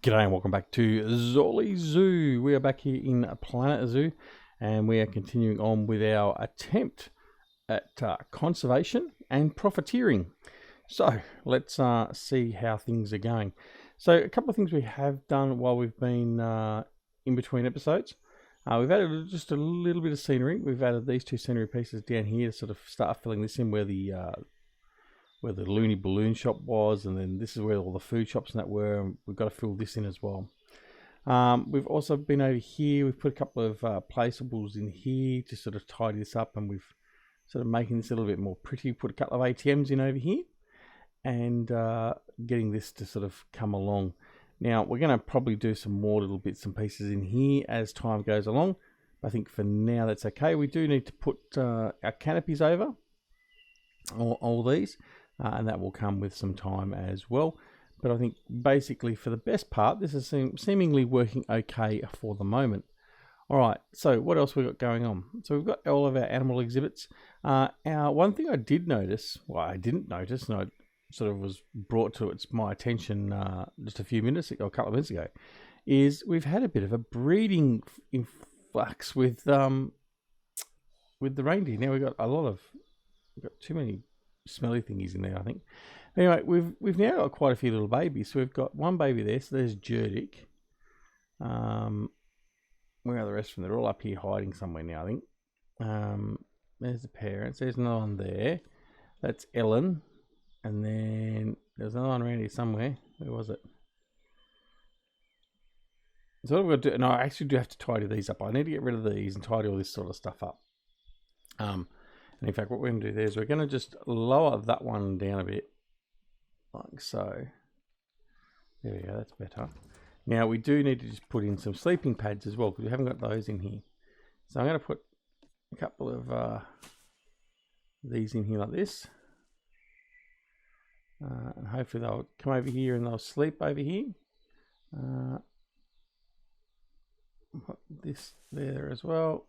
G'day and welcome back to Zorly Zoo. We are back here in Planet Zoo and we are continuing on with our attempt at conservation and profiteering. So let's see how things are going. So a couple of things we have done while we've been in between episodes. We've added just a little bit of scenery. We've added these two scenery pieces down here to sort of start filling this in where the Looney Balloon shop was, and then this is where all the food shops and that were, and we've got to fill this in as well. We've also been over here, we've put a couple of placeables in here to sort of tidy this up, and we've sort of making this a little bit more pretty. Put a couple of ATMs in over here, and getting this to sort of come along. Now, we're going to probably do some more little bits and pieces in here as time goes along. I think for now that's okay. We do need to put our canopies over, all these. And that will come with some time as well. But I think basically for the best part, this is seemingly working okay for the moment. All right, so what else we got going on? So we've got all of our animal exhibits. One thing I did notice, well, I didn't notice, and I sort of was brought to my attention just a few minutes ago, a couple of minutes ago, is we've had a bit of a breeding influx with the reindeer. Now we've got too many smelly thingies in there, I think. Anyway, we've now got quite a few little babies. So we've got one baby there. So there's Jurassic. Where are the rest of them? They're all up here hiding somewhere now, I think. There's the parents. There's another one there. That's Ellen. And then there's another one around here somewhere. Where was it? So what I've got to do, and I actually do have to tidy these up. I need to get rid of these and tidy all this sort of stuff up. And in fact, what we're going to do there is we're going to just lower that one down a bit, like so. There we go, that's better. Now, we do need to just put in some sleeping pads as well, because we haven't got those in here. So I'm going to put a couple of these in here like this. And hopefully they'll come over here and they'll sleep over here. Put this there as well.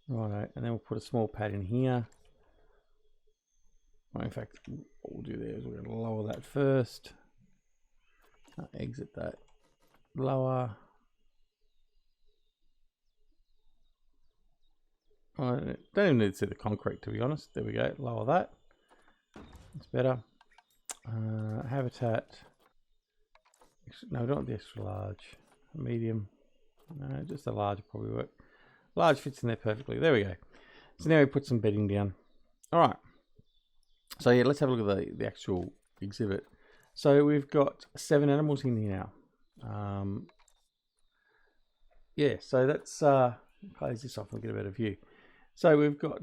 Right, and then we'll put a small pad in here. Well, in fact, what we'll do there is we're going to lower that first. Exit that. Lower. I don't even need to see the concrete, to be honest. There we go. Lower that. That's better. Habitat. No, we don't want the extra large. Medium. No, just a large will probably work. Large fits in there perfectly. There we go. So now we put some bedding down. All right. So yeah, let's have a look at the actual exhibit. So we've got 7 animals in here now. Yeah, so that's close this off and get a better view. So we've got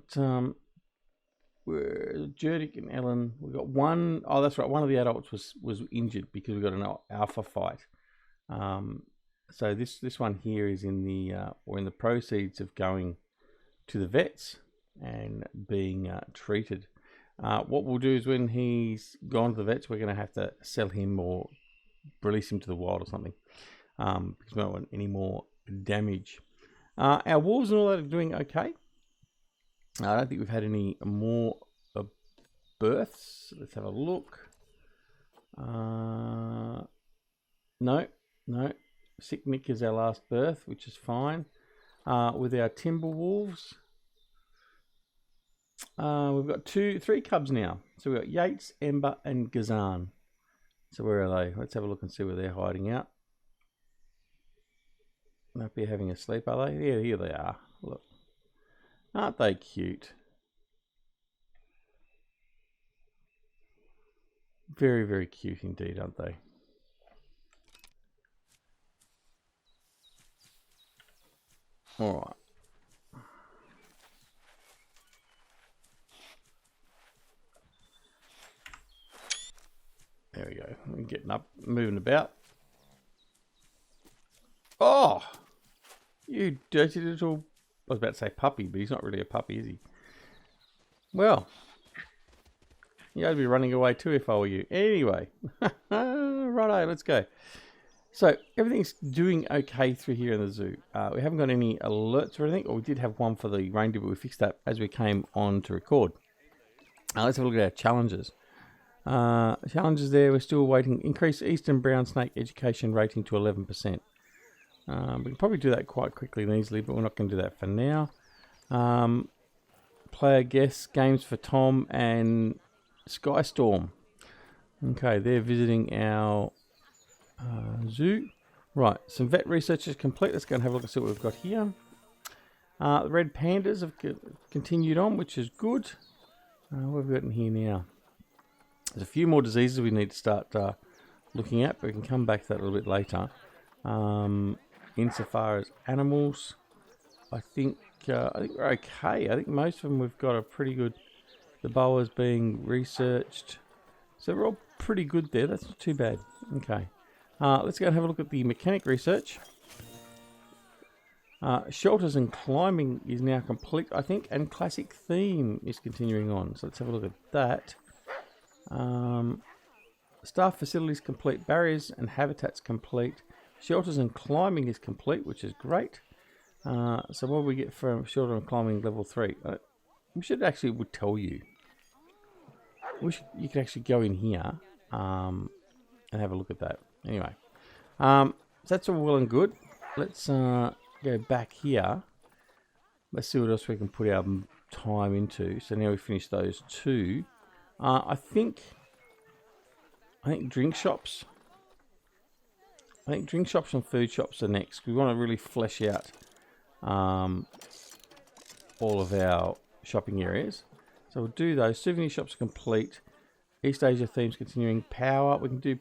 Jurassic and Ellen. We've got one. Oh, that's right. One of the adults was injured because we got an alpha fight. So this one here is in the proceeds of going to the vets and being treated. What we'll do is when he's gone to the vets, we're going to have to sell him or release him to the wild or something, because we don't want any more damage. Our wolves and all that are doing okay. I don't think we've had any more births. Let's have a look. No. Sick Nick is our last birth, which is fine. With our timber wolves, we've got 3 cubs now. So we've got Yates, Ember, and Gazan. So where are they? Let's have a look and see where they're hiding out. Might be having a sleep, are they? Yeah, here they are. Look, aren't they cute? Very, very cute indeed, aren't they? All right. There we go. I'm getting up, moving about. Oh, you dirty little... I was about to say puppy, but he's not really a puppy, is he? Well, yeah, I'd be running away too if I were you. Anyway, righto, let's go. So everything's doing okay through here in the zoo. We haven't got any alerts or anything, or we did have one for the reindeer, but we fixed that as we came on to record. Let's have a look at our challenges. Challenges there. We're still waiting. Increase eastern brown snake education rating to 11%. We can probably do that quite quickly and easily, but we're not going to do that for now. Player guess games for Tom and Skystorm. Okay, they're visiting our zoo. Right, some vet research is complete. Let's go and have a look and see what we've got here. The red pandas have continued on, which is good. What have we got in here now? There's a few more diseases we need to start looking at, but we can come back to that a little bit later. Insofar as animals, I think we're okay. I think most of them we've got a pretty good. The boas being researched, so we're all pretty good there. That's not too bad. Okay, let's go and have a look at the mechanic research. Shelters and climbing is now complete, I think, and classic theme is continuing on. So let's have a look at that. Staff facilities complete, barriers and habitats complete, shelters and climbing is complete, which is great. So what do we get from shelter and climbing level 3? We should actually would tell you. You could actually go in here and have a look at that. Anyway, so that's all well and good. Let's go back here. Let's see what else we can put our time into. So now we finish those two. I think drink shops. I think drink shops and food shops are next. We want to really flesh out all of our shopping areas. So we'll do those. Souvenir shops are complete. East Asia themes continuing. Power. We can do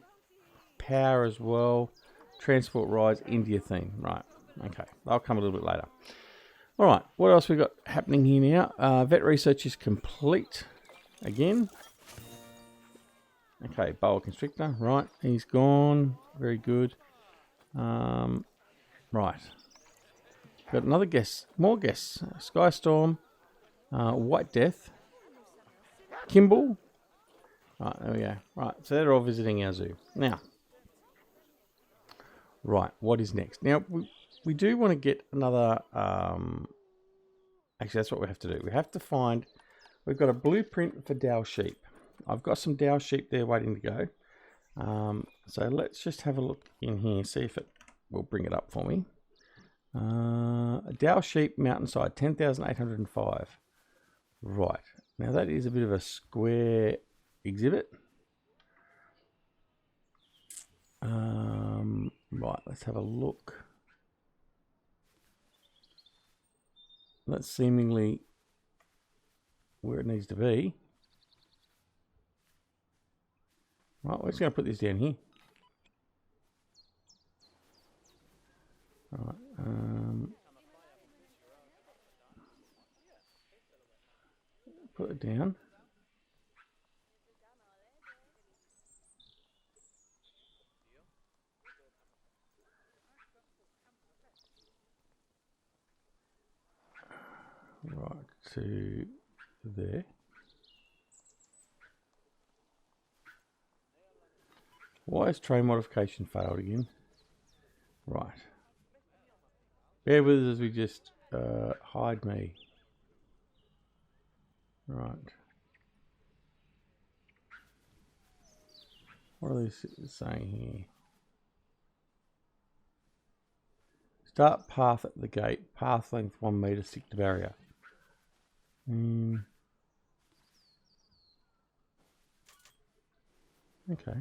power as well. Transport rides. India theme. Right. Okay. I'll come a little bit later. All right. What else we got happening here now? Vet research is complete again. Okay. Boa constrictor. Right. He's gone. Very good. Right. Got another guess. More guests. Skystorm. White Death. Kimball. Right, there we go. Right, so they're all visiting our zoo. Now, right, what is next? Now, we do want to get another... actually, that's what we have to do. We have to find... We've got a blueprint for Dow sheep. I've got some Dow sheep there waiting to go. So let's just have a look in here, see if it will bring it up for me. Dow sheep mountainside, 10,805. Right. Now that is a bit of a square exhibit. Right, let's have a look. That's seemingly where it needs to be. Right, we're just going to put this down here. All right, put it down. Right to there. Why has train modification failed again? Right. Bear with us as we just hide me. Right. What are they saying here? Start path at the gate. Path length 1 meter. Stick to barrier. Okay.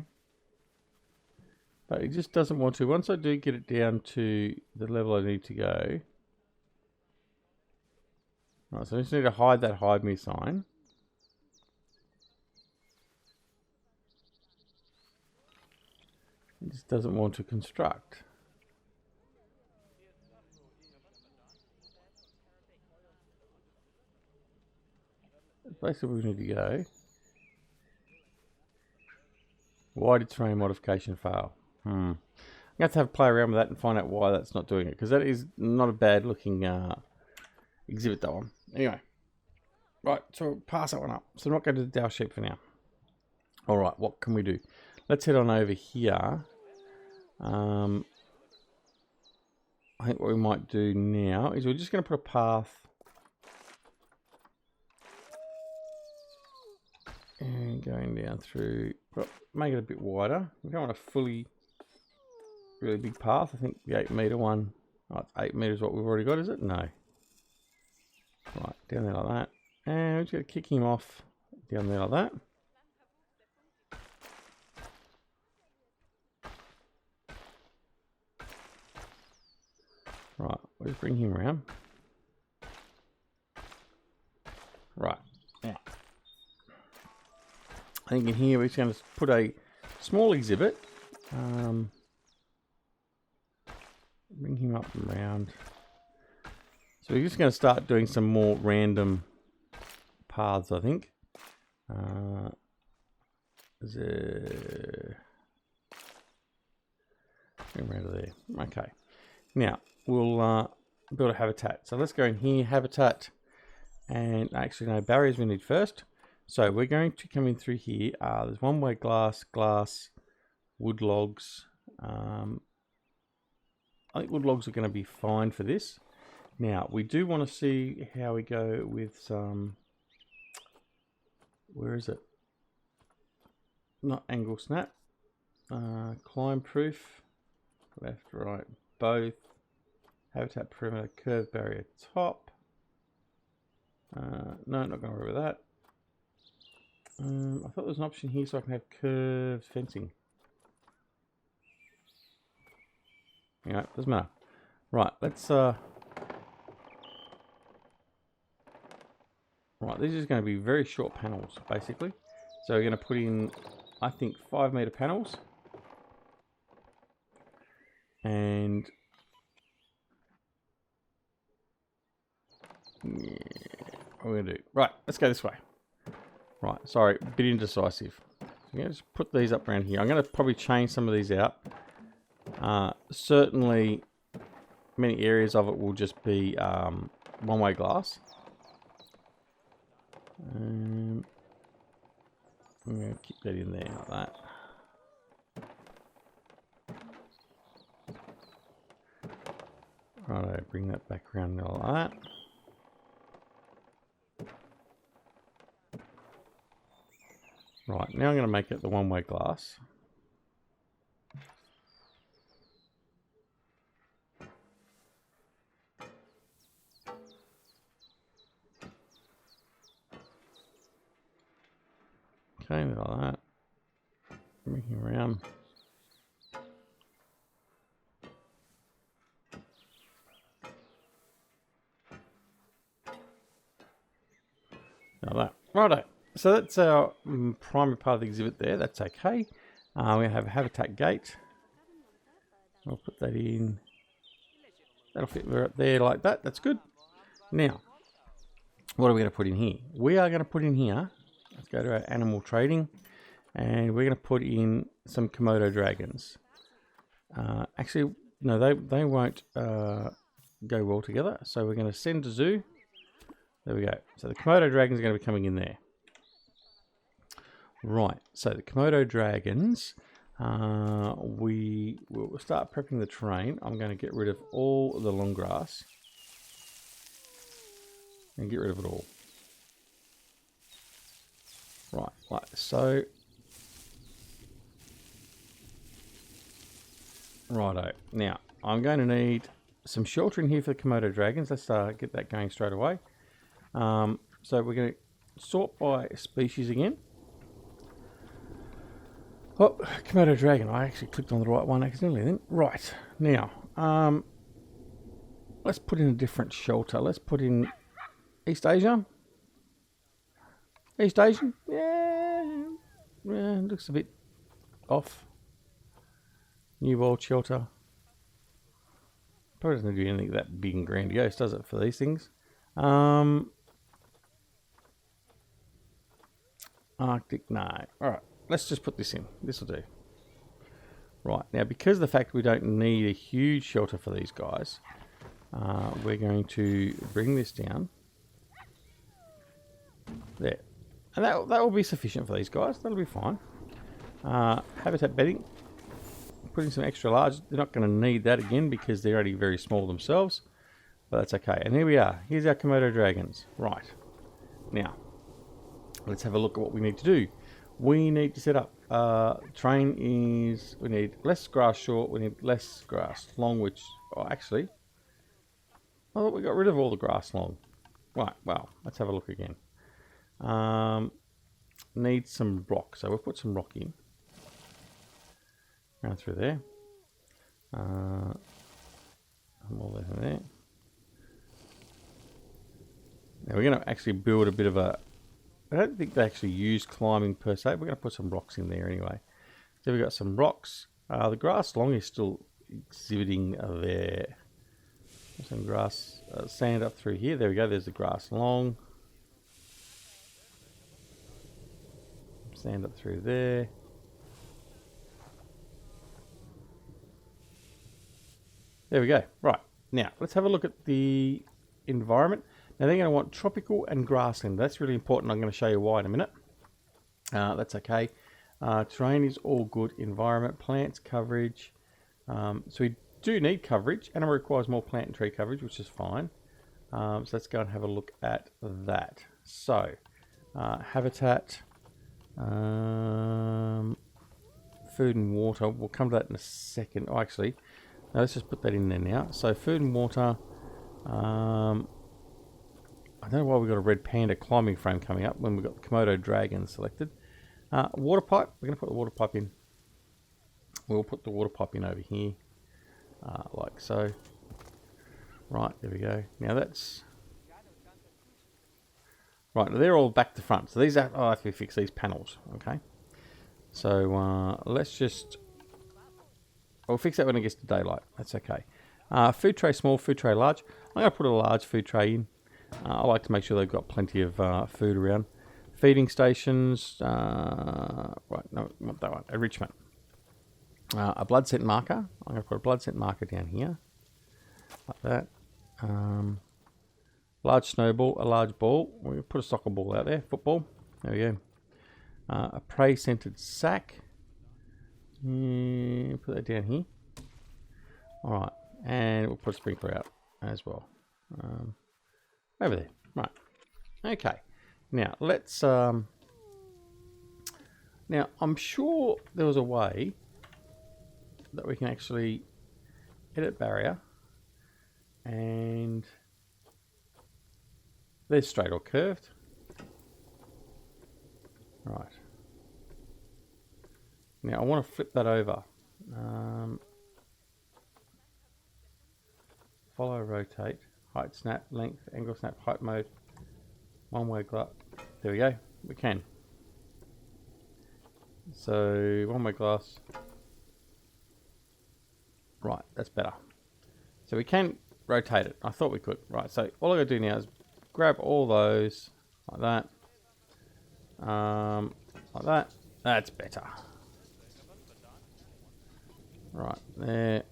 But it just doesn't want to. Once I do get it down to the level I need to go. Right, so I just need to hide that hide me sign. It just doesn't want to construct. That's basically where we need to go. Why did terrain modification fail? I'm going to have to play around with that and find out why that's not doing it. Because that is not a bad looking exhibit, that one. Anyway. Right, so pass that one up. So I'm not going to the Dow sheep for now. Alright, what can we do? Let's head on over here. I think what we might do now is we're just going to put a path And going down through, well, make it a bit wider. We don't want a really big path. I think the 8 metre one, oh, 8 metres what we've already got, is it? No. Right, down there like that. And we're just going to kick him off down there like that. Right, we'll just bring him around. Right, now, I think in here we're just going to put a small exhibit. Bring him up and around. So we're just going to start doing some more random paths, I think. Bring around to there. Okay. Now, we'll build a habitat. So let's go in here, habitat. And actually, no, barriers we need first. So we're going to come in through here. There's one-way glass, wood logs. I think wood logs are going to be fine for this. Now, we do want to see how we go with some... Where is it? Not angle snap. Climb proof. Left, right, both. Habitat perimeter, curved barrier top. No, not going to worry with that. I thought there was an option here so I can have curved fencing. Yeah, doesn't matter. Right, let's right, these are going to be very short panels, basically. So we're going to put in, I think, 5 metre panels. And yeah, what we're going to do. Right, let's go this way. Right, sorry, a bit indecisive. So I'm going to just put these up around here. I'm going to probably change some of these out. Certainly, many areas of it will just be one-way glass. I'm going to keep that in there like that. Right, bring that back around like that. Right, now I'm going to make it the one-way glass. Okay, like that. Bring him around. Like that. Righto. So that's our primary part of the exhibit there. That's okay. We have a habitat gate. I'll put that in. That'll fit right there like that. That's good. Now, what are we going to put in here? We are going to put in here, let's go to our animal trading, and we're going to put in some Komodo dragons. Actually, no, they won't go well together. So we're going to send to zoo. There we go. So the Komodo dragons are going to be coming in there. Right, so the Komodo dragons, we will start prepping the terrain. I'm going to get rid of all the long grass and get rid of it all. Right, like so. Righto. Now, I'm going to need some shelter in here for the Komodo dragons. Let's get that going straight away. So we're going to sort by species again. Oh, Komodo dragon. I actually clicked on the right one accidentally then. Right. Now, let's put in a different shelter. Let's put in East Asia. East Asian? Yeah, looks a bit off. New World shelter. Probably doesn't do anything that big and grandiose, does it, for these things? Arctic, no. Alright, let's just put this in. This will do. Right, now because of the fact we don't need a huge shelter for these guys, we're going to bring this down. There. And that will be sufficient for these guys. That'll be fine. Habitat bedding. Putting some extra large. They're not going to need that again because they're already very small themselves. But that's okay. And here we are. Here's our Komodo dragons. Right. Now, let's have a look at what we need to do. We need to set up terrain is, we need less grass short, we need less grass long, which, oh, actually, I thought we got rid of all the grass long. Right, well, let's have a look again. Need some rock, so we'll put some rock in. Round through there. More there than there. Now we're going to actually build a bit of a, I don't think they actually use climbing per se. We're going to put some rocks in there anyway. So we've got some rocks. The grass long is still exhibiting there. Some grass, sand up through here. There we go. There's the grass long. Sand up through there. There we go. Right. Now, let's have a look at the environment. Now, they're going to want tropical and grassland. That's really important. I'm going to show you why in a minute. That's okay. Terrain is all good. Environment, plants, coverage. So we do need coverage, and it requires more plant and tree coverage, which is fine. So let's go and have a look at that. So, habitat, food and water. We'll come to that in a second. Oh, actually, no, let's just put that in there now. So, food and water. I don't know why we've got a red panda climbing frame coming up when we've got the Komodo dragon selected. Water pipe. We're going to put the water pipe in. We'll put the water pipe in over here. Like so. Right, there we go. Now that's... Right, they're all back to front. So these are... Oh, I have to fix these panels. Okay. So let's just... We'll fix that when it gets to daylight. That's okay. Food tray small, food tray large. I'm going to put a large food tray in. I like to make sure they've got plenty of food around. Feeding stations. Right, no, not that one. Enrichment. A blood scent marker. I'm going to put a blood scent marker down here. Like that. Large snowball, a large ball. We're going to put a soccer ball out there. Football. There we go. A prey scented sack. Put that down here. Alright. And we'll put a sprinkler out as well. Over there. Right. Okay. Now, let's... now, I'm sure there was a way that we can actually edit barrier, and there's straight or curved. Right. Now I want to flip that over. Follow, rotate, height snap, length, angle snap, height mode, one way glass. There we go. We can. So one way glass. Right, that's better. So we can rotate it. I thought we could. Right, so all I gotta do now is grab all those like that. Like that. That's better. Right, there.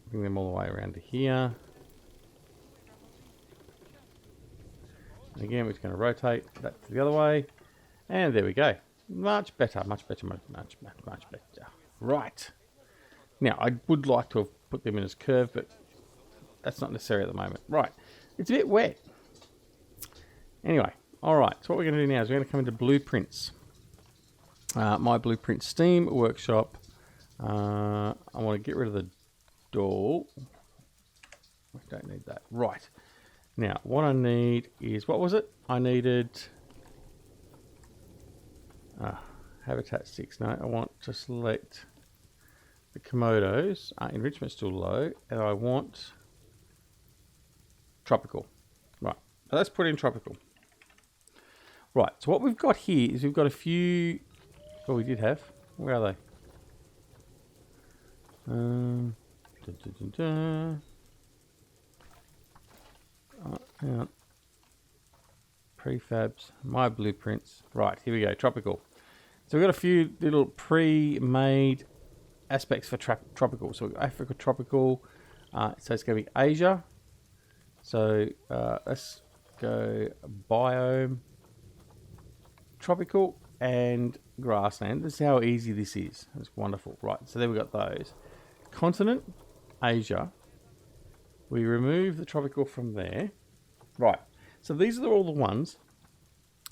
Bring them all the way around to here. And again, we're just going to rotate that to the other way. And there we go. Much better, much better, much better. Right. Now, I would like to have put them in as curved, but that's not necessary at the moment. Right. It's a bit wet. Anyway, all right. So what we're going to do now is we're going to come into blueprints. My blueprint Steam workshop. I want to get rid of the door. I don't need that. Right. Now, what I need is, what was it? I needed Habitat 6. No, I want to select the Komodos. Enrichment's still low. And I want tropical. Right. So let's put in tropical. Right. So what we've got here is we've got a few... Oh, we did have. Where are they? Hang on. Prefabs, my blueprints. Right, here we go, tropical. So we've got a few little pre-made aspects for tropical. So we've got Africa tropical. So it's going to be Asia. So let's go biome, tropical, and grassland. This is how easy this is. It's wonderful. Right, so there we got those. Continent, Asia. We remove the tropical from there. Right, so these are all the ones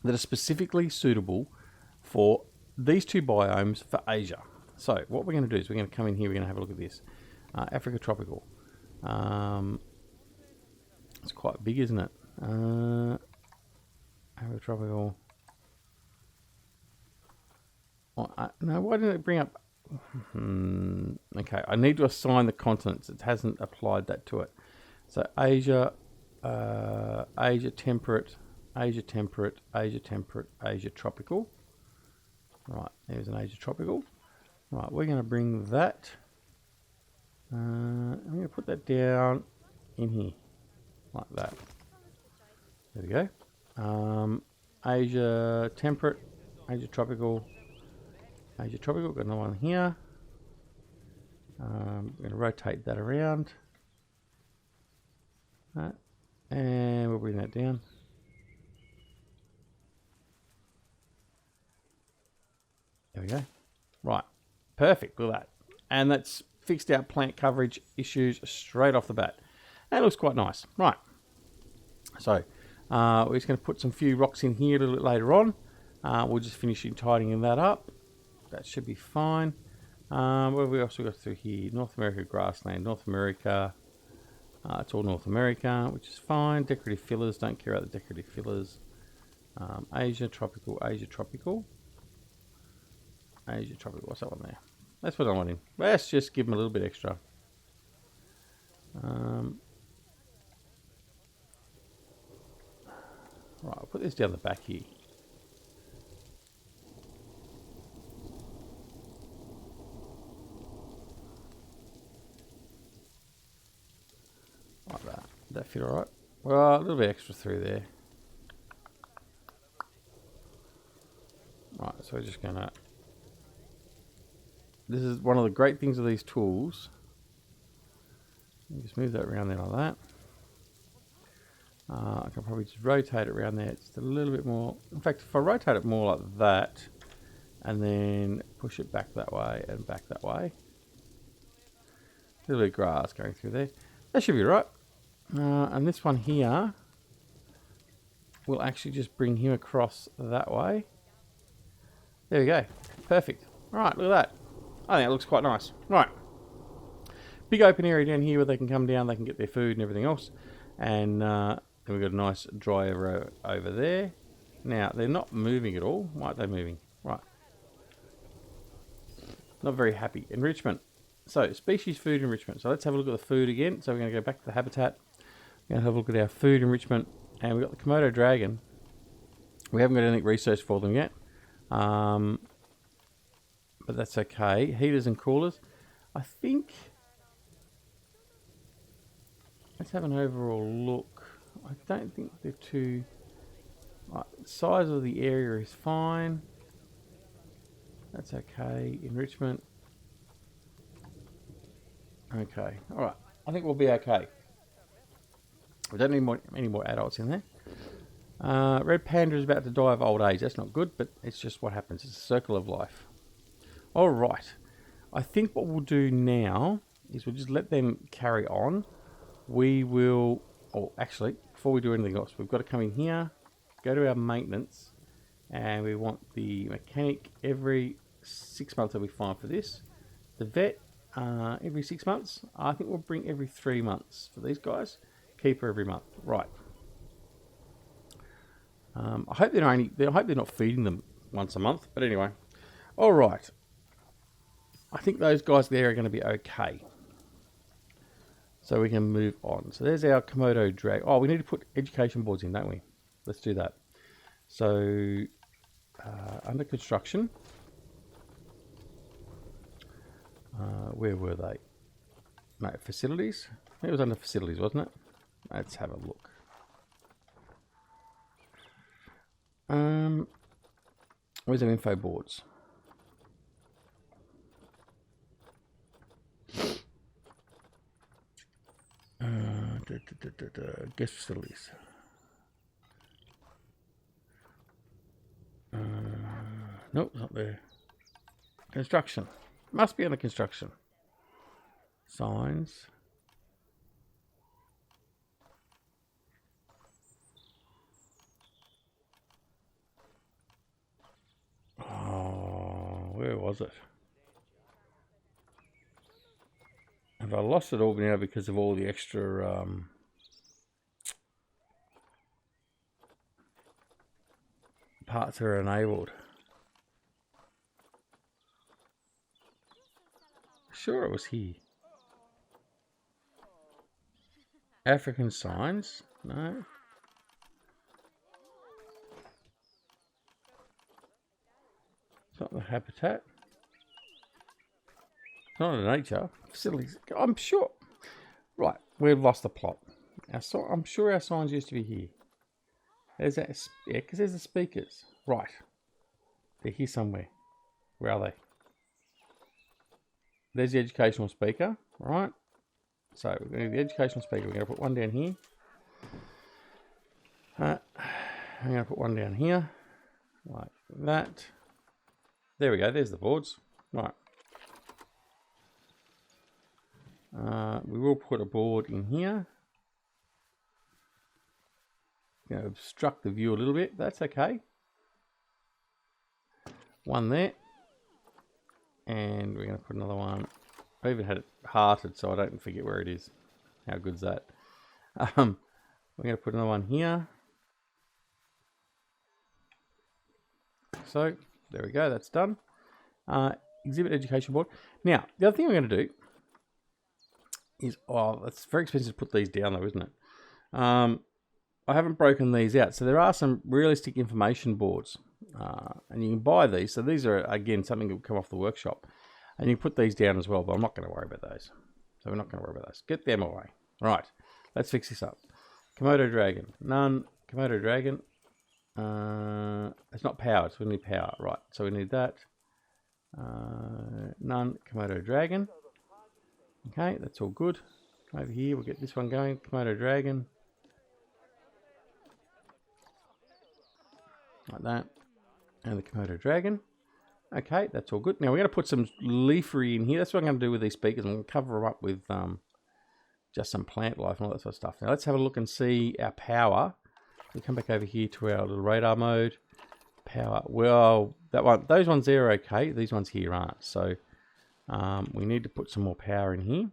that are specifically suitable for these two biomes for Asia. So what we're going to do is we're going to come in here, we're going to have a look at this. Africa tropical. It's quite big, isn't it? Africa tropical. Oh, no, why didn't it bring up? Okay, I need to assign the continents. It hasn't applied that to it. So Asia, Asia temperate, Asia temperate, Asia temperate, Asia tropical. Right, there's an Asia tropical. Right, we're going to bring that. I'm going to put that down in here, like that. There we go. Asia temperate, Asia tropical, Asia tropical. Got another one here. We're going to rotate that around. And we'll bring that down. There we go. Right. Perfect. Look at that. And that's fixed out plant coverage issues straight off the bat. That looks quite nice. Right. So we're just going to put some few rocks in here a little bit later on. We'll just finish tidying that up. That should be fine. What have we also got through here? North America grassland. North America. It's all North America, which is fine. Decorative fillers. Don't care about the decorative fillers. Asia tropical. Asia tropical. Asia tropical. What's that one there? That's what I want in. Let's just give them a little bit extra. Right, I'll put this down the back here. Like that. Did that fit alright? Well, a little bit extra through there. Right, so we're just going to... This is one of the great things of these tools. Just move that around there like that. I can probably just rotate it around there just a little bit more. In fact, if I rotate it more like that, and then push it back that way and back that way. A little bit of grass going through there. That should be right. And this one here will actually just bring him across that way. There we go. Perfect. Right, look at that. I think it looks quite nice. Right. Big open area down here where they can come down, they can get their food and everything else. And then we've got a nice dry area over there. Now, they're not moving at all. Why aren't they moving? Right. Not very happy. Enrichment. So, species food enrichment. So, let's have a look at the food again. So, we're going to go back to the habitat. We're going to have a look at our food enrichment. And we've got the Komodo dragon. We haven't got anything researched for them yet. But that's okay. Heaters and coolers. I think... Let's have an overall look. I don't think they're too... size of the area is fine. That's okay. Enrichment. Okay. Alright. I think we'll be okay. We don't need any more adults in there. Red panda is about to die of old age. That's not good, but it's just what happens. It's a circle of life. Alright. I think what we'll do now is we'll just let them carry on. We will... Oh, actually, before we do anything else, we've got to come in here, go to our maintenance, and we want the mechanic every 6 months. Will be fine for this. The vet every 6 months. I think we'll bring every 3 months for these guys. Keeper every month. Right. I hope they're not feeding them once a month. But anyway, all right. I think those guys there are going to be okay. So we can move on. So there's our Komodo drag. Oh, we need to put education boards in, don't we? Let's do that. So under construction. Where were they? No, facilities. It was under facilities, wasn't it? Let's have a look. Where's our info boards? Guest facilities. Nope, not there. Construction. Must be under construction. Signs. was it? Have I lost it all now because of all the extra parts that are enabled? Sure, it was here. African signs? No. It's not the habitat. It's not the nature. Facilities. I'm sure. Right, we've lost the plot. I'm sure our signs used to be here. There's that. Yeah, because there's the speakers. Right. They're here somewhere. Where are they? There's the educational speaker. Right. So we're going to do the educational speaker. We're going to put one down here. I'm going to put one down here. Like that. There we go. There's the boards. Right. We will put a board in here. Going to obstruct the view a little bit. That's okay. One there. And we're going to put another one. I even had it hearted so I don't forget where it is. How good's that? We're going to put another one here. So, there we go. That's done. Exhibit education board. Now, the other thing we're going to do is, oh, it's very expensive to put these down though, isn't it? I haven't broken these out. So there are some realistic information boards. And you can buy these. So these are, again, something that will come off the workshop. And you can put these down as well, but I'm not going to worry about those. So we're not going to worry about those. Get them away. Right, let's fix this up. Komodo dragon. None. Komodo dragon. It's not powered, so we need power. Right, so we need that. None. Komodo dragon. Okay, that's all good. Come over here, we'll get this one going. Komodo dragon. Like that. And the Komodo dragon. Okay, that's all good. Now we're going to put some leafery in here. That's what I'm going to do with these speakers. I'm going to cover them up with just some plant life and all that sort of stuff. Now let's have a look and see our power. We come back over here to our little radar mode. Power. Well, those ones there are okay. These ones here aren't. So we need to put some more power in here.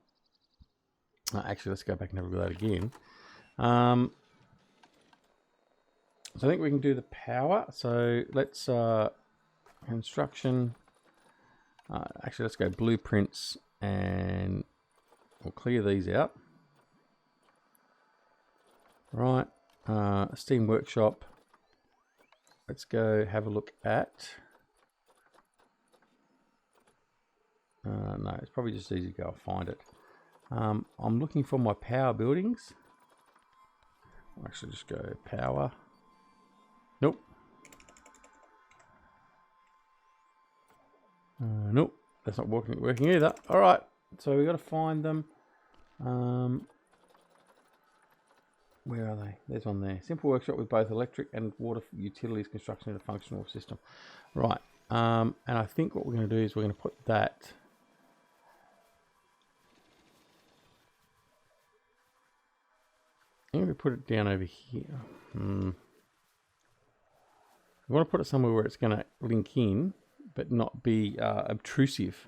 Actually, let's go back and have a look at that again. So I think we can do the power. So let's construction. Actually, let's go blueprints and we'll clear these out. Right. Steam workshop. Let's go have a look at. No, it's probably just easy to go find it. I'm looking for my power buildings. I'll actually just go power. Nope. Nope, that's not working either. All right, so we've got to find them. Where are they? There's one there. Simple workshop with both electric and water utilities construction in a functional system. Right, and I think what we're going to do is we're going to put that. I'm going to put it down over here. We want to put it somewhere where it's going to link in, but not be obtrusive.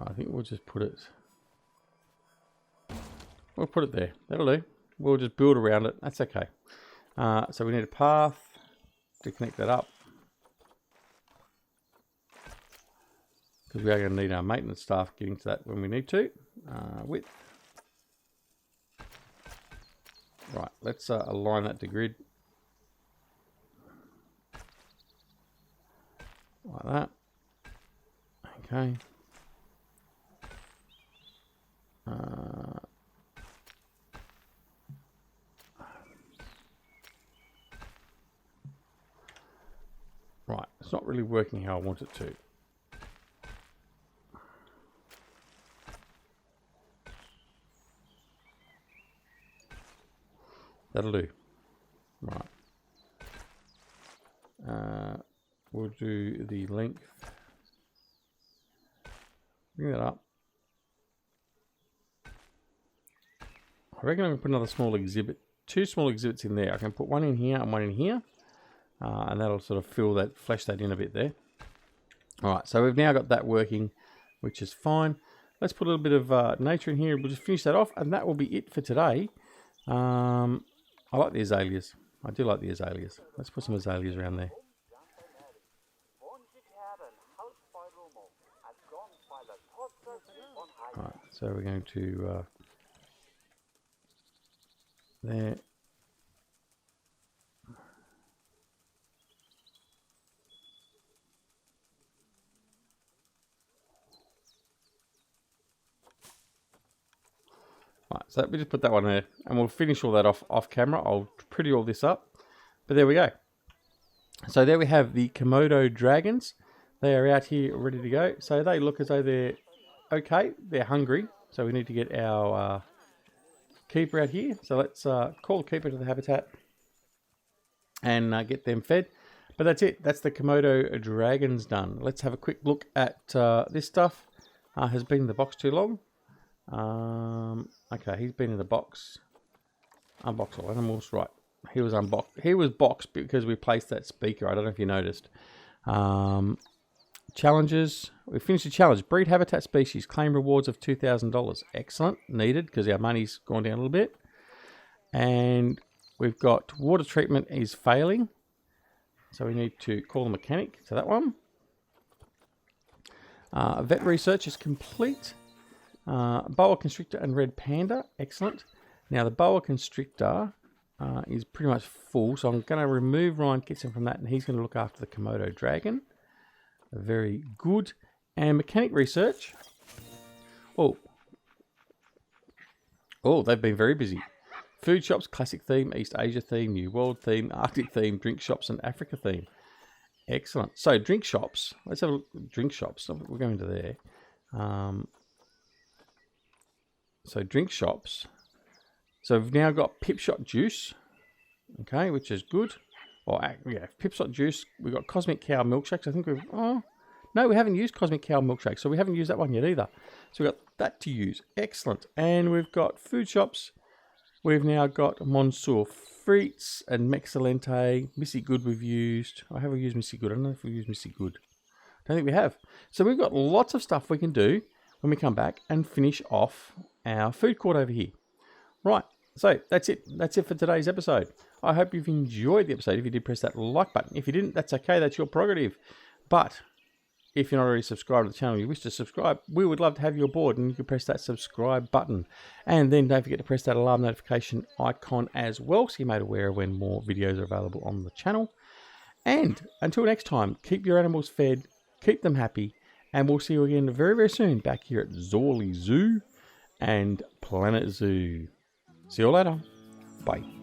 I think we'll just put it. We'll put it there. That'll do. We'll just build around it. That's okay. So we need a path to connect that up. Because we are going to need our maintenance staff getting to that when we need to. Width. Right, let's align that to grid. Like that. Okay. Right, it's not really working how I want it to. That'll do. Right. We'll do the length. Bring that up. I reckon I'm going to put another small exhibit 2 small exhibits in there. I can put one in here and one in here. And that'll sort of flesh that in a bit there. All right, so we've now got that working, which is fine. Let's put a little bit of nature in here. We'll just finish that off, and that will be it for today. I like the azaleas. I do like the azaleas. Let's put some azaleas around there. All right, so we're going to there. Right, so we just put that one there, and we'll finish all that off camera. I'll pretty all this up, but there we go. So there we have the Komodo dragons. They are out here ready to go. So they look as though they're okay. They're hungry, so we need to get our keeper out here. So let's call the keeper to the habitat and get them fed. But that's it. That's the Komodo dragons done. Let's have a quick look at this stuff. Has been in the box too long. Okay, he's been in the box. Unbox all animals. Right, he was unboxed. He was boxed because we placed that speaker. I don't know if you noticed. Challenges. We finished the challenge. Breed habitat species. Claim rewards of $2,000. Excellent. Needed because our money's gone down a little bit. And we've got water treatment is failing. So we need to call the mechanic to that one. Vet research is complete. Boa constrictor and red panda. Excellent. Now the boa constrictor is pretty much full. So I'm going to remove Ryan Kitson from that. And he's going to look after the Komodo dragon. Very good. And mechanic research. Oh, they've been very busy. Food shops, classic theme, East Asia theme, New World theme, Arctic theme, drink shops, and Africa theme. Excellent. So drink shops. Let's have a look at drink shops. We're going to there. So drink shops. So we've now got Pip Shot juice. Okay, which is good. Well, yeah, Pip Shot juice. We've got Cosmic Cow milkshakes. I think we've... Oh, no, we haven't used Cosmic Cow milkshakes. So we haven't used that one yet either. So we've got that to use. Excellent. And we've got food shops. We've now got Monsieur Frites and Mexcellente. Missy Good we've used. I haven't used Missy Good. I don't know if we've used Missy Good. I don't think we have. So we've got lots of stuff we can do when we come back and finish off our food court over here. Right. So that's it. That's it for today's episode. I hope you've enjoyed the episode. If you did, press that like button. If you didn't, that's okay. That's your prerogative. But if you're not already subscribed to the channel, you wish to subscribe, we would love to have you aboard, and you can press that subscribe button. And then don't forget to press that alarm notification icon as well, so you're made aware of when more videos are available on the channel. And until next time, keep your animals fed, keep them happy, and we'll see you again very, very soon back here at Zorly Zoo and Planet Zoo. See you later. Bye.